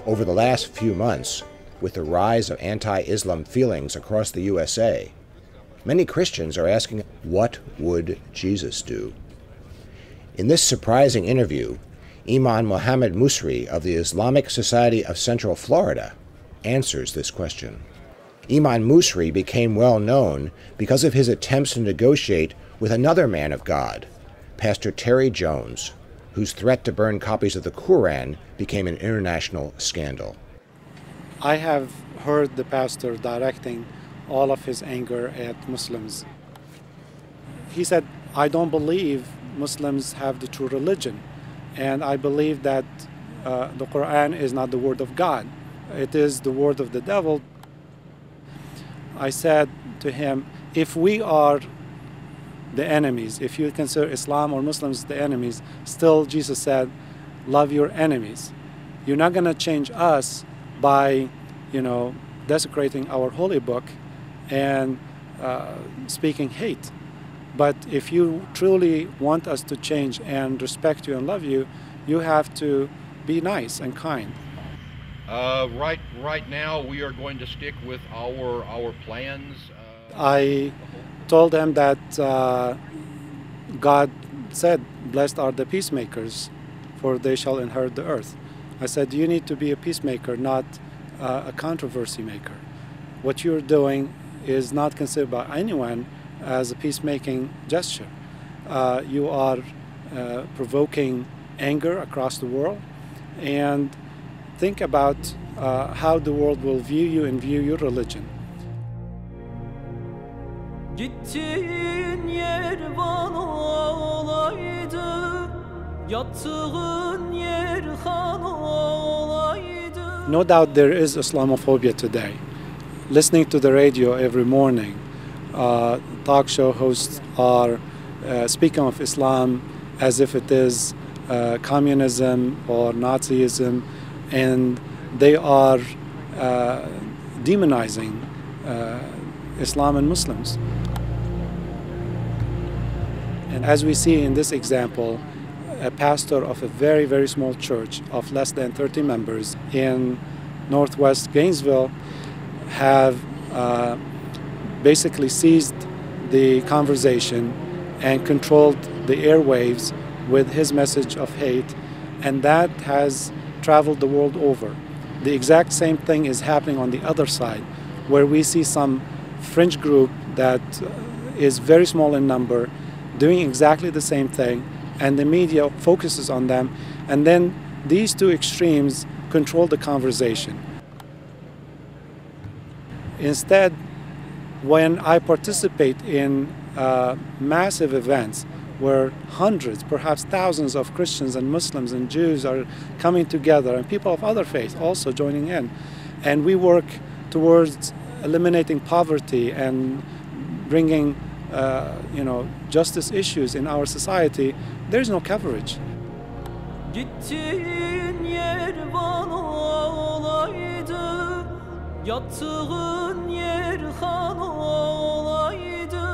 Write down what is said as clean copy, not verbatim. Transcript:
Over the last few months, with the rise of anti-Islam feelings across the USA, many Christians are asking, what would Jesus do? In this surprising interview, Imam Muhammed Musri of the Islamic Society of Central Florida answers this question. Imam Musri became well known because of his attempts to negotiate with another man of God, Pastor Terry Jones, whose threat to burn copies of the Quran became an international scandal. I have heard the pastor directing all of his anger at Muslims. He said, I don't believe Muslims have the true religion, and I believe that the Quran is not the word of God. It is the word of the devil. I said to him, if we are the enemies, if you consider Islam or Muslims the enemies, still Jesus said, love your enemies. You're not going to change us by, desecrating our holy book and speaking hate. But if you truly want us to change and respect you and love you, you have to be nice and kind. Right now, we are going to stick with our plans. I told them that God said, blessed are the peacemakers, for they shall inherit the earth. I said, you need to be a peacemaker, not a controversy maker. What you're doing is not considered by anyone as a peacemaking gesture. You are provoking anger across the world, and think about how the world will view you and view your religion. Gittiğin yer bana olaydı, yattığın yer han olaydı. No doubt there is Islamophobia today. Listening to the radio every morning, talk show hosts are speaking of Islam as if it is communism or Nazism, and they are demonizing Islam and Muslims. And as we see in this example, a pastor of a very, very small church of less than 30 members in northwest Gainesville have basically seized the conversation and controlled the airwaves with his message of hate, and that has traveled the world over. The exact same thing is happening on the other side, where we see some fringe group that is very small in number doing exactly the same thing, and the media focuses on them, and then these two extremes control the conversation. Instead, when I participate in massive events where hundreds, perhaps thousands of Christians and Muslims and Jews are coming together, and people of other faiths also joining in, and we work towards eliminating poverty and bringing justice issues in our society, there's no coverage. Gittiğin yer bana olaydı, yattığın yer han olaydı.